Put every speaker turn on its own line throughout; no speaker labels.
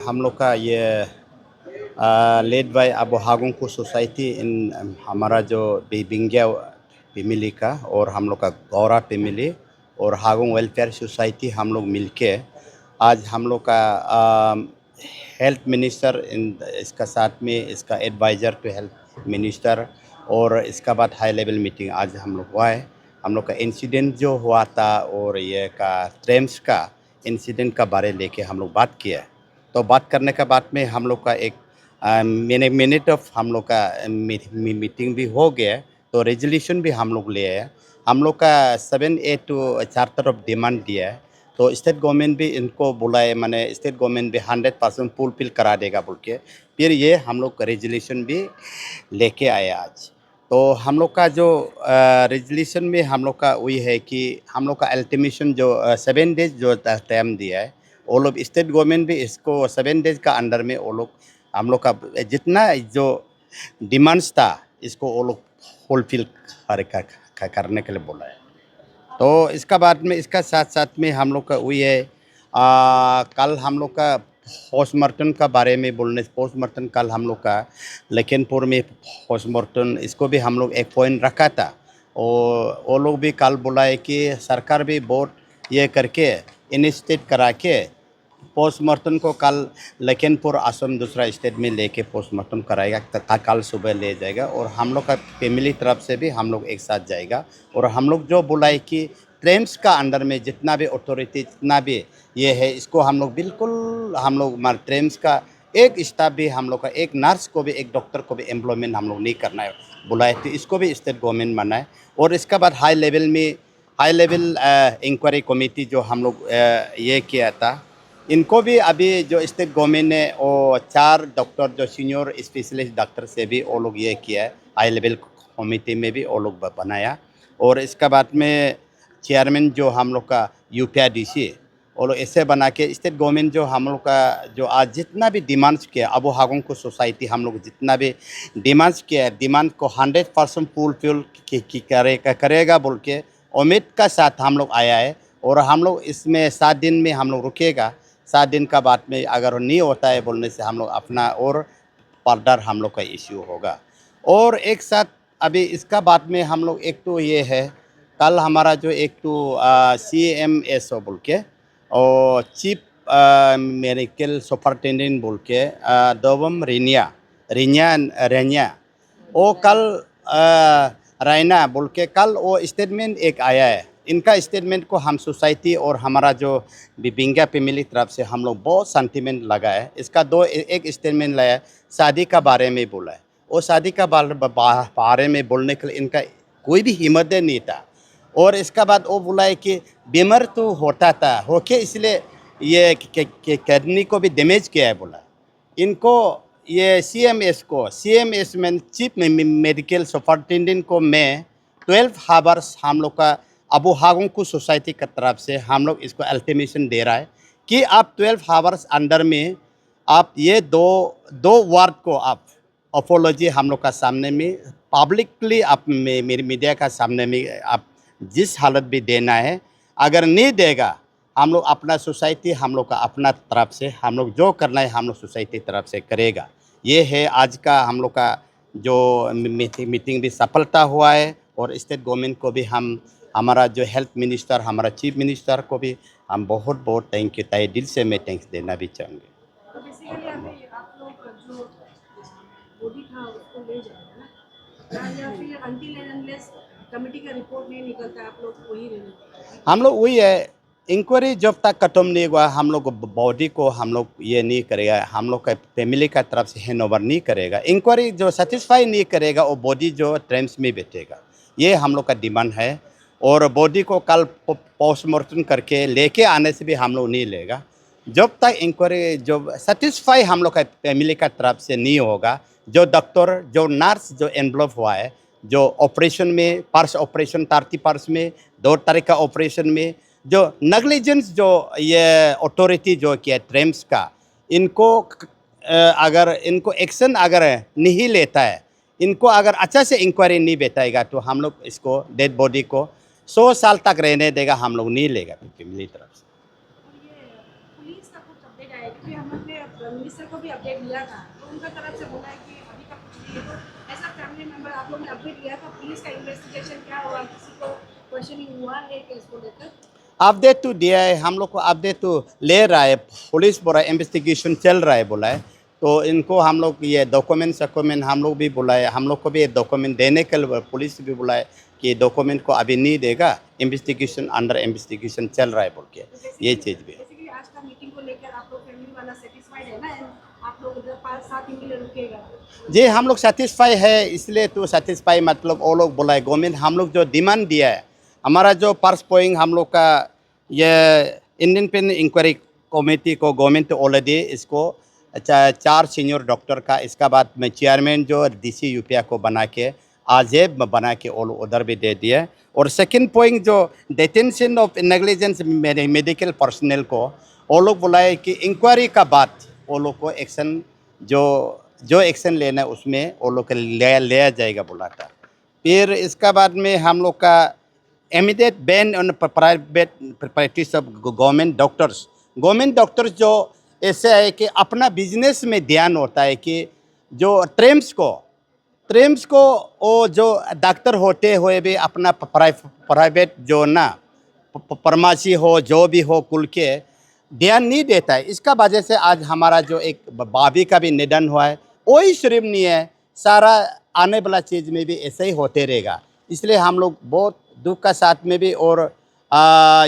हम लोग का ये लेड बाय अबो हागुंगकु सोसाइटी इन हमारा जो बिंगिया फैमिली का और हम लोग का गौरा फैमिली और हागुंग वेलफेयर सोसाइटी हम लोग मिलके आज हम लोग का हेल्थ मिनिस्टर इन इसका साथ में इसका एडवाइज़र टू हेल्थ मिनिस्टर और इसका बाद हाई लेवल मीटिंग आज हम लोग हुआ है। हम लोग का इंसिडेंट जो हुआ था और ये का ट्रेम्स का इंसिडेंट का बारे लेके हम लोग बात किया है। तो बात करने के बाद में हम लोग का एक मिनट ऑफ हम लोग का मीटिंग भी हो गया है। तो रेजोल्यूशन भी हम लोग ले आए। हम लोग का 7A टू 4 तरफ डिमांड दिया है। तो स्टेट गवर्नमेंट भी इनको बुलाए, माने स्टेट गवर्नमेंट भी 100% फुलफिल करा देगा बोल के फिर ये हम लोग रेजोल्यूशन भी लेके आए आज। तो हम लोग का जो रेजोल्यूशन में हम लोग का वही है कि हम लोग का अल्टीमेशन जो 7 डेज जो टाइम दिया है, वो लोग स्टेट गवर्नमेंट भी इसको 7 डेज का अंडर में वो लोग हम लोग का जितना जो डिमांड्स था इसको वो लोग फुलफिल करने के लिए बोला है। तो इसका बाद में इसका साथ साथ में हम लोग का वही है कल हम लोग का पोस्टमार्टम का बारे में बोलने पोस्टमार्टम कल हम लोग का लखनपुर में पोस्टमार्टम इसको भी हम लोग एक पॉइंट रखा था और वो लोग भी कल बुलाए कि सरकार भी बहुत ये करके इनिशिएट करा के पोस्टमार्टम को कल लखनपुर आश्रम दूसरा स्टेट में लेके पोस्टमार्टम कराएगा तथा कल सुबह ले जाएगा और हम लोग का फैमिली तरफ से भी हम लोग एक साथ जाएगा। और हम लोग जो बुलाए कि ट्रेम्स का अंडर में जितना भी अथॉरिटी जितना भी ये है इसको हम लोग बिल्कुल हम लोग ट्रेम्स का एक स्टाफ भी हम लोग का एक नर्स को भी एक डॉक्टर को भी एम्प्लॉयमेंट हम लोग नहीं करना है बुलाए थे, इसको भी स्टेट गवर्नमेंट माना है। और इसके बाद हाई लेवल इंक्वायरी कमेटी जो हम लोग ये किया था इनको भी अभी जो स्टेट गवर्नमेंट ने वो 4 डॉक्टर जो सीनियर स्पेशलिस्ट डॉक्टर से भी वो लोग ये किया है, हाई लेवल कमेटी में भी वो लोग बनाया। और इसके बाद में चेयरमैन जो हम लोग का यूपीआईडीसी वो लोग ऐसे बना के स्टेट गवर्नमेंट जो हम लोग का जो आज जितना भी डिमांड्स किया अबो हागुंगकु सोसाइटी हम लोग जितना भी डिमांड्स किया है डिमांड को 100% फुलफिल करेगा बोल के उम्मीद का साथ हम लोग आया है। और हम लोग इसमें 7 दिन में हम लोग रुकेगा। 7 दिन का बाद में अगर नहीं होता है बोलने से हम लोग अपना और फर्दर हम लोग का इश्यू होगा। और एक साथ अभी इसका बाद में हम लोग एक तो ये है कल हमारा जो एक तो CMSO बोल के और चीफ मेडिकल सुपरिटेंडेंट बोल के दवम रिनिया रिनिया रेनिया वो कल रैना बोल के कल वो स्टेटमेंट एक आया है। इनका स्टेटमेंट को हम सोसाइटी और हमारा जो बिंगा फैमिली तरफ से हम लोग बहुत सेंटीमेंट लगा है। इसका एक स्टेटमेंट लाया है, शादी का बारे में बोला है। वो शादी का बारे में बोलने के लिए इनका कोई भी हिम्मत नहीं था। और इसका बाद वो बोला है कि बीमार तो होता था होके इसलिए ये किडनी को भी डैमेज किया है बोला। इनको ये CMS में चीफ मेडिकल सुपरिटेंडेंट को मैं 12 हावर्स हम लोग का अबो हागुंगकु सोसाइटी की तरफ से हम लोग इसको अल्टीमेशन दे रहा है कि आप 12 हावर्स अंडर में आप ये दो वर्ड को आप अपोलॉजी हम लोग का सामने में पब्लिकली आप मेरे मीडिया का सामने में आप जिस हालत भी देना है, अगर नहीं देगा हम लोग अपना सोसाइटी हम लोग का अपना तरफ से हम लोग जो करना है हम लोग सोसाइटी तरफ से करेगा। ये है आज का हम लोग का जो मीटिंग भी सफलता हुआ है। और स्टेट गवर्नमेंट को भी हम हमारा जो हेल्थ मिनिस्टर हमारा चीफ मिनिस्टर को भी हम बहुत बहुत थैंक यू तहे दिल से मैं थैंक्स देना भी चाहूँगी।
तो बेसिकली अभी आप लोग जो बॉडी था उसको ले जाएंगे ना, या फिर अनटिल एंड अनलेस कमेटी का रिपोर्ट नहीं निकलता आप लोग वही रहने
हम लोग वही है इंक्वायरी जब तक खत्म नहीं हुआ हम लोग बॉडी को हम लोग ये नहीं करेगा, हम लोग का फैमिली का तरफ से हैंड ओवर नहीं करेगा। इंक्वायरी जो सेटिस्फाई नहीं करेगा वो बॉडी जो ट्रेम्स में बैठेगा, ये हम लोग का डिमांड है। और बॉडी को कल पोस्टमार्टम करके लेके आने से भी हम लोग नहीं लेगा जब तक इंक्वायरी जो सेटिस्फाई हम लोग का फैमिली का तरफ से नहीं होगा। जो डॉक्टर जो नर्स जो इन्वॉल्व हुआ है जो ऑपरेशन में पर्स ऑपरेशन 30 पर्स में 2 तारीख का ऑपरेशन में जो नेग्लिजेंस जो ये अथॉरिटी जो किया ट्रेम्स का इनको अगर इनको एक्शन अगर नहीं लेता है, इनको अगर अच्छा से इंक्वायरी नहीं बैठाएगा तो हम लोग इसको डेड बॉडी को 100 साल तक रहने देगा, हम लोग नहीं लेगा फैमिली तरफ से।
पुलिस का कुछ अपडेट आया क्योंकि हम लोग ने मिनिस्टर को भी अपडेट लिया था, तो उनका तरफ से बोला है कि अभी का कुछ नहीं है। तो ऐसा फैमिली मेंबर आप लोग ने अपडेट लिया था, पुलिस का इन्वेस्टिगेशन क्या हुआ, किसी को क्वेश्चनिंग हुआ है केस को लेकर?
अपडेट तो दिया है, हम लोग को अपडेट तो ले रहा है, पुलिस बोला इन्वेस्टिगेशन चल रहा है बोला है। तो इनको हम लोग ये डॉक्यूमेंट हम लोग भी बुलाए, हम लोग को भी डॉक्यूमेंट देने के लिए पुलिस भी बुलाए कि डॉक्यूमेंट को अभी नहीं देगा, इन्वेस्टिगेशन अंडर इन्वेस्टिगेशन चल रहा है बोल के ये चीज़ भी है।
बेसिकली आज का मीटिंग को लेकर आप लोग फैमिली वाला सेटिस्फाइड है ना? And आप लोग उधर 5-7 दिन के लिए रुकेगा?
जी हम लोग सेटिस्फाई है, इसलिए तो सेटिस्फाई मतलब वो लोग बुलाए गवर्नमेंट, हम लोग जो डिमांड दिया है, हमारा जो फर्स्ट पॉइंट हम लोग का ये इंडिपेंडेंट इंक्वायरी कमेटी को गवर्नमेंट ऑलरेडी इसको 4 सीनियर डॉक्टर का, इसका बाद में चेयरमैन जो डीसी यूपीआ को बना के आजेब बना के और उधर भी दे दिया। और सेकंड पॉइंट जो detention of negligence medical personnel को वो लोग बुलाए कि इंक्वायरी का बाद वो लोग को एक्शन जो एक्शन लेना है उसमें वो लोग लिया जाएगा बोला था। फिर इसका बाद में हम लोग का immediate ban on private practice of government doctors जो ऐसे है कि अपना बिजनेस में ध्यान होता है कि जो ट्रेम्स को वो जो डॉक्टर होते हुए भी अपना प्राइवेट जो ना फार्मेसी हो जो भी हो कुल के ध्यान नहीं देता है। इसका वजह से आज हमारा जो एक भाभी का भी निधन हुआ है, वही सिर्फ नहीं है, सारा आने वाला चीज़ में भी ऐसे ही होते रहेगा। इसलिए हम लोग बहुत दुख का साथ में भी, और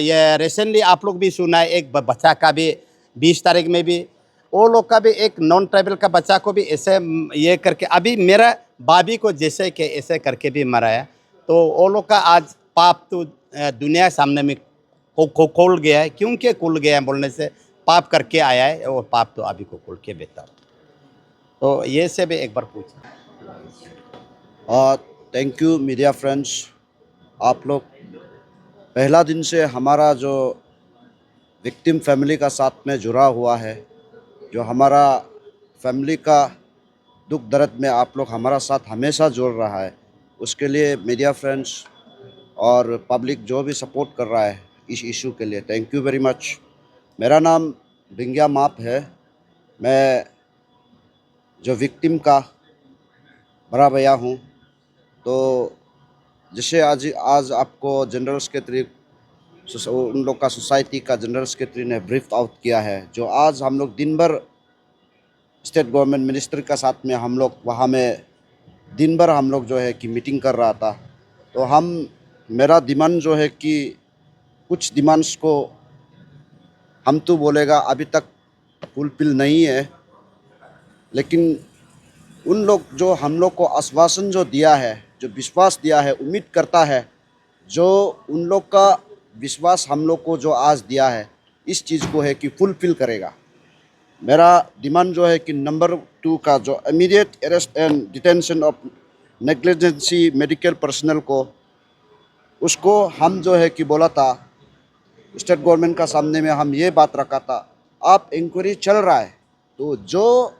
ये रिसेंटली आप लोग भी सुना है एक बच्चा का भी 20 तारीख में भी वो लोग का भी एक नॉन ट्राइबल का बच्चा को भी ऐसे ये करके अभी मेरा भाभी को जैसे कि ऐसे करके भी मराया। तो वो लोग का आज पाप तो दुनिया सामने में खोल गया है, क्योंकि खुल गया है बोलने से पाप करके आया है, और पाप तो अभी को खुल के बेहतर। तो ये से भी एक बार पूछा।
थैंक यू मीडिया फ्रेंड्स, आप लोग पहला दिन से हमारा जो विक्टिम फैमिली का साथ में जुड़ा हुआ है, जो हमारा फैमिली का दुख दर्द में आप लोग हमारा साथ हमेशा जुड़ रहा है, उसके लिए मीडिया फ्रेंड्स और पब्लिक जो भी सपोर्ट कर रहा है इस इशू के लिए, थैंक यू वेरी मच। मेरा नाम भिंगिया माप है, मैं जो विक्टिम का बड़ा भैया हूँ। तो जैसे आज आपको जनरल सेक्रेटरी उन लोग का सोसाइटी का जनरल सेक्रेटरी ने ब्रीफ आउट किया है, जो आज हम लोग दिन भर स्टेट गवर्नमेंट मिनिस्टर का साथ में हम लोग वहाँ में दिन भर हम लोग जो है कि मीटिंग कर रहा था। तो मेरा डिमांड जो है कि कुछ डिमांड्स को हम तो बोलेगा अभी तक फुलफिल नहीं है, लेकिन उन लोग जो हम लोग को आश्वासन जो दिया है, जो विश्वास दिया है, उम्मीद करता है, जो उन लोग का विश्वास हम लोग को जो आज दिया है इस चीज़ को है कि फुलफिल करेगा। मेरा डिमांड जो है कि नंबर 2 का जो immediate arrest and detention of negligence medical personnel को, उसको हम जो है कि बोला था स्टेट गवर्नमेंट का सामने में हम ये बात रखा था, आप इंक्वायरी चल रहा है तो जो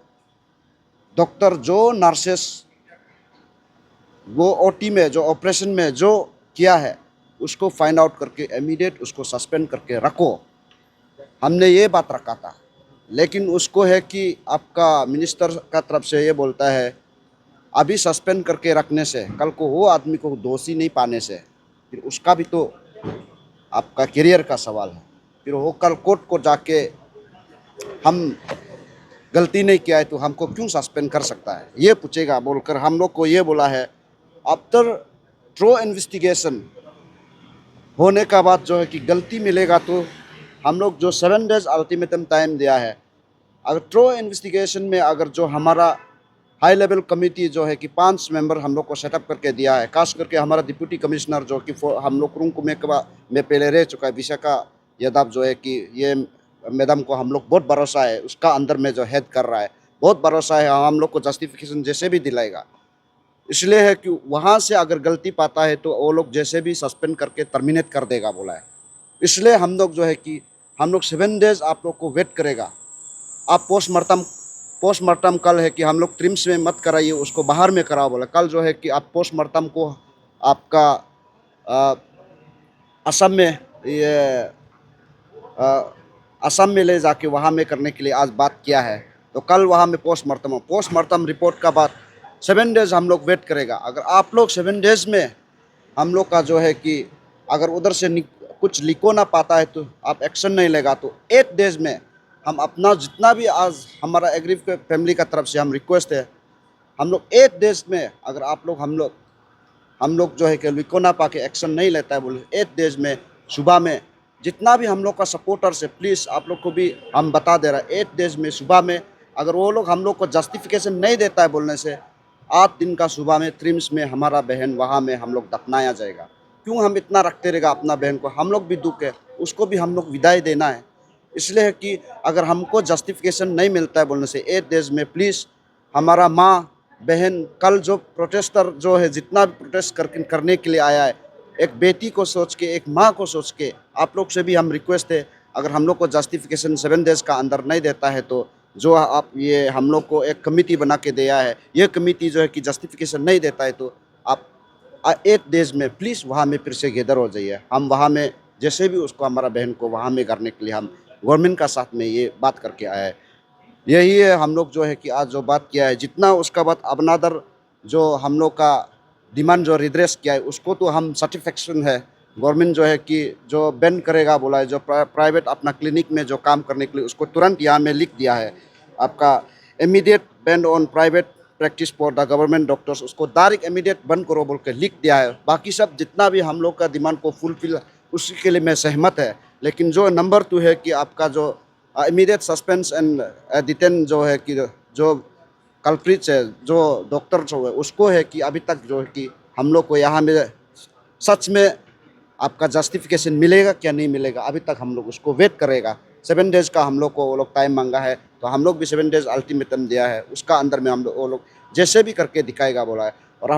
डॉक्टर जो नर्सेस वो ओटी में जो ऑपरेशन में जो किया है उसको फाइंड आउट करके इमीडिएट उसको सस्पेंड करके रखो, हमने ये बात रखा था। लेकिन उसको है कि आपका मिनिस्टर का तरफ से ये बोलता है अभी सस्पेंड करके रखने से कल को वो आदमी को दोषी नहीं पाने से फिर उसका भी तो आपका करियर का सवाल है, फिर वो कल कोर्ट को जाके हम गलती नहीं किया है तो हमको क्यों सस्पेंड कर सकता है ये पूछेगा बोलकर हम लोग को ये बोला है। आफ्टर ट्रू इन्वेस्टिगेशन होने का बाद जो है कि गलती मिलेगा तो हम लोग जो 7 डेज अल्टीमेटम टाइम दिया है, अगर ट्रू इन्वेस्टिगेशन में अगर जो हमारा हाई लेवल कमेटी जो है कि 5 मेंबर हम लोग को सेटअप करके दिया है, खास करके हमारा डिप्टी कमिश्नर जो कि हम लोग रुंग में पहले रह चुका है विशाखा यादव, जो है कि ये मैडम को हम लोग बहुत भरोसा है, उसका अंदर में जो हेड कर रहा है बहुत भरोसा है, हम लोग को जस्टिफिकेशन जैसे भी दिलाएगा। इसलिए है कि वहाँ से अगर गलती पाता है तो वो लोग जैसे भी सस्पेंड करके टर्मिनेट कर देगा बोला है। इसलिए हम लोग जो है कि हम लोग 7 डेज आप लोग को वेट करेगा। आप पोस्टमार्टम कल है कि हम लोग ट्रिम्स में मत कराइए, उसको बाहर में कराओ बोला। कल जो है कि आप पोस्टमार्टम को आपका असम में असम में ले जाके वहाँ में करने के लिए आज बात किया है। तो कल वहाँ में पोस्टमार्टम रिपोर्ट का बाद 7 डेज हम लोग वेट करेगा। अगर आप लोग 7 डेज में हम लोग का जो है कि अगर उधर से कुछ लिखो ना पाता है तो आप एक्शन नहीं लेगा तो 8 डेज में हम अपना जितना भी आज हमारा एग्री फैमिली का तरफ से हम रिक्वेस्ट है, हम लोग 8 डेज में अगर आप लोग हम लोग जो है कि लिखो ना पा के एक्शन नहीं लेता है बोले 8 डेज में सुबह में जितना भी हम लोग का सपोर्टर्स है, प्लीज़ आप लोग को भी हम बता दे रहा है 8 डेज में सुबह में अगर वो लोग हम लोग को जस्टिफिकेशन नहीं देता है बोलने से 8 दिन का सुबह में ट्रिम्स में हमारा बहन वहाँ में हम लोग दफनाया जाएगा। क्यों हम इतना रखते रहेगा अपना बहन को, हम लोग भी दुख है, उसको भी हम लोग विदाई देना है। इसलिए है कि अगर हमको जस्टिफिकेशन नहीं मिलता है बोलने से 8 डेज में प्लीज़ हमारा माँ बहन कल जो प्रोटेस्टर जो है जितना भी प्रोटेस्ट करने के लिए आया है, एक बेटी को सोच के एक माँ को सोच के आप लोग से भी हम रिक्वेस्ट है अगर हम लोग को जस्टिफिकेशन 7 डेज का अंदर नहीं देता है तो जो आप ये हम लोग को एक कमेटी बना के दिया है, ये कमेटी जो है कि जस्टिफिकेशन नहीं देता है तो आप 8 डेज में प्लीज़ वहाँ में फिर से गैदर हो जाइए। हम वहाँ में जैसे भी उसको हमारा बहन को वहाँ में करने के लिए हम गवर्नमेंट का साथ में ये बात करके आया है। यही है हम लोग जो है कि आज जो बात किया है जितना उसका बाद अबनादर जो हम लोग का डिमांड जो रिड्रेस किया है उसको तो हम सेटिस्फेक्शन है। गवर्नमेंट जो है कि जो बैन करेगा बोला है, जो प्राइवेट अपना क्लिनिक में जो काम करने के लिए उसको तुरंत यहाँ में लिख दिया है आपका immediate ban on private practice for the government doctors, उसको डायरेक्ट इमीडिएट बंद करो बोल के लिख दिया है। बाकी सब जितना भी हम लोग का डिमांड को फुलफिल उसी के लिए मैं सहमत है। लेकिन जो नंबर 2 है कि आपका जो इमीडिएट सस्पेंस एंड डिटेन जो है कि जो कल्प्रिट्स है जो डॉक्टर जो है उसको है कि अभी तक जो है कि हम लोग को यहाँ में सच में आपका जस्टिफिकेशन मिलेगा क्या नहीं मिलेगा, अभी तक हम लोग उसको वेट करेगा। 7 डेज का हम लोग को वो लोग टाइम मांगा है तो हम लोग भी 7 डेज अल्टीमेटम दिया है, उसका अंदर में हम लोग वो लोग जैसे भी करके दिखाएगा बोला है। और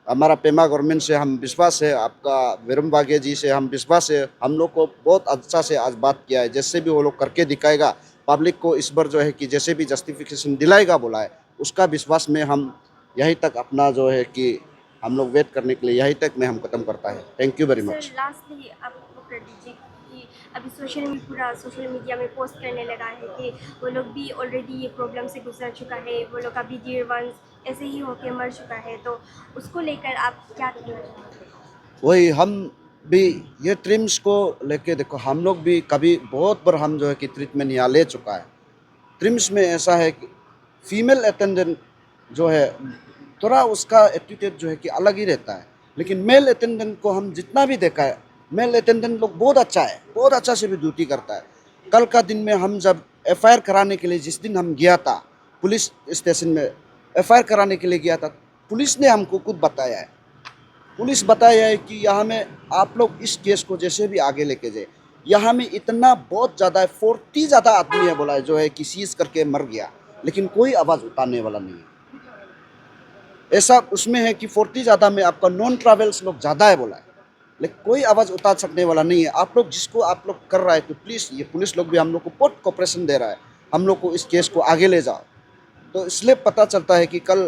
हमारा पेमा गवर्नमेंट से हम विश्वास है, आपका विरम बागे जी से हम विश्वास है, हम लोग को बहुत अच्छा से आज बात किया है, जैसे भी वो लोग करके दिखाएगा पब्लिक को इस बार जो है कि जैसे भी जस्टिफिकेशन दिलाएगा बोला है उसका विश्वास में हम यहीं तक अपना जो है कि हम लोग वेट करने के लिए यहीं तक में हम खत्म करता है। Thank you very much.
Sir lastly आप कर दीजिए कि अभी सोशल मीडिया में पोस्ट करने लगा है कि वो लोग भी ऑलरेडी ये प्रॉब्लम से गुजर चुका है, वो लोग अभी डियर वंस ऐसे ही होके मर चुका है, तो उसको लेकर आप क्या कहना चाहेंगे?
वही हम भी ये ट्रिम्स को लेके देखो हम लोग भी कभी बहुत बार हम जो है कि ट्रीटमेंट यहाँ ले चुका है। ट्रिम्स में ऐसा है कि फीमेल अटेंडेंट जो है थोड़ा उसका एटीट्यूड जो है कि अलग ही रहता है, लेकिन मेल अटेंडेंट को हम जितना भी देखा है मेल अटेंडेंट लोग बहुत अच्छा है, बहुत अच्छा से भी ड्यूटी करता है। कल का दिन में हम जब एफआईआर कराने के लिए जिस दिन हम गया था पुलिस स्टेशन में एफआईआर कराने के लिए गया था, पुलिस ने हमको खुद बताया है, पुलिस बताया है कि यहाँ में आप लोग इस केस को जैसे भी आगे लेके जाए, यहाँ में इतना बहुत ज़्यादा है 40 ज़्यादा आदमी है बोला है जो है कि सीज करके मर गया, लेकिन कोई आवाज़ उठाने वाला नहीं है। ऐसा उसमें है कि 40 ज़्यादा में आपका नॉन ट्रैवल्स लोग ज़्यादा है बोला है, लेकिन कोई आवाज़ उठा सकने वाला नहीं है। आप लोग जिसको आप लोग कर रहा है तो प्लीज़ ये पुलिस लोग भी हम लोग को बहुत कोऑपरेशन दे रहा है, हम लोग को इस केस को आगे ले जाओ। तो इसलिए पता चलता है कि कल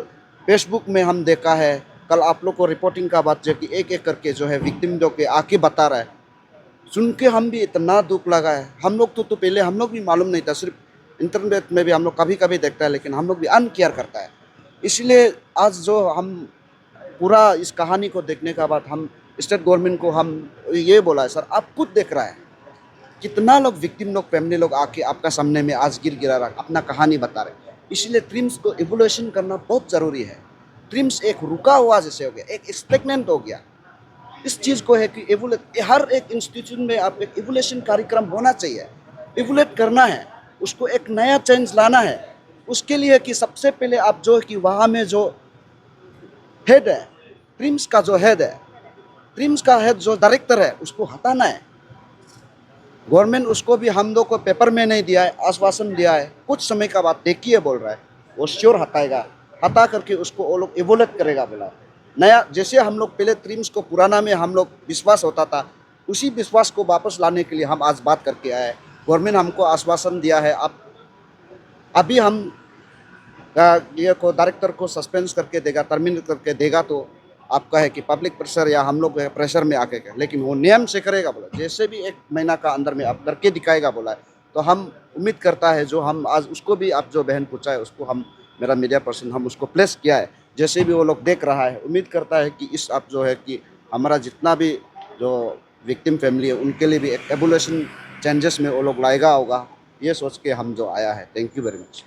फेसबुक में हम देखा है, कल आप लोग को रिपोर्टिंग का बात जो कि एक एक करके जो है विक्टिम जो के आके बता रहा है, सुन के हम भी इतना दुख लगा है। हम लोग तो पहले हम लोग भी मालूम नहीं था, सिर्फ इंटरनेट में भी हम लोग कभी कभी देखता है, लेकिन हम लोग भी अनकेयर करता है। इसलिए आज जो हम पूरा इस कहानी को देखने का बाद हम स्टेट गवर्नमेंट को हम ये बोला है, सर आप खुद देख रहा है कितना लोग विक्टिम लोग फैमिली लोग आके आपका सामने में आज गिरा रहा अपना कहानी बता रहे। इसलिए ट्रिम्स को इवोल्यूशन करना बहुत ज़रूरी है। ट्रिम्स एक रुका हुआ जैसे हो गया, एक स्टेगनेंट हो गया। इस चीज़ को है कि हर एक इंस्टीट्यूशन में आप एक इवोल्यूशन कार्यक्रम होना चाहिए, इवोल्यूट करना है, उसको एक नया चेंज लाना है। उसके लिए कि सबसे पहले आप जो कि वहाँ में जो हेड है, ट्रिम्स का जो हेड है, ट्रिम्स का हेड जो डायरेक्टर है उसको हटाना है। गवर्नमेंट उसको भी हम लोग को पेपर में नहीं दिया है, आश्वासन दिया है, कुछ समय का बाद देखिए बोल रहा है, वो श्योर हटाएगा, हटा करके उसको वो लोग इवोल्यूट करेगा बोला। नया जैसे हम लोग पहले ट्रिम्स को पुराना में हम लोग विश्वास होता था, उसी विश्वास को वापस लाने के लिए हम आज बात करके आए। गवर्नमेंट हमको आश्वासन दिया है, अब अभी हम ये को डायरेक्टर को सस्पेंस करके देगा, टर्मिनेट करके देगा, तो आपका है कि पब्लिक प्रेशर या हम लोग प्रेशर में आके, लेकिन वो नियम से करेगा बोला, जैसे भी 1 महीना का अंदर में आप करके दिखाएगा बोला है, तो हम उम्मीद करता है जो हम आज उसको भी आप जो बहन पूछा है उसको हम मेरा मीडिया पर्सन हम उसको प्लेस किया है, जैसे भी वो लोग देख रहा है उम्मीद करता है कि इस आप जो है कि हमारा जितना भी जो विक्टिम फैमिली है उनके लिए भी एक एवोल्यूशन चेंजेस में वो लोग लाएगा होगा, ये सोच के हम जो आया है। Thank you very much.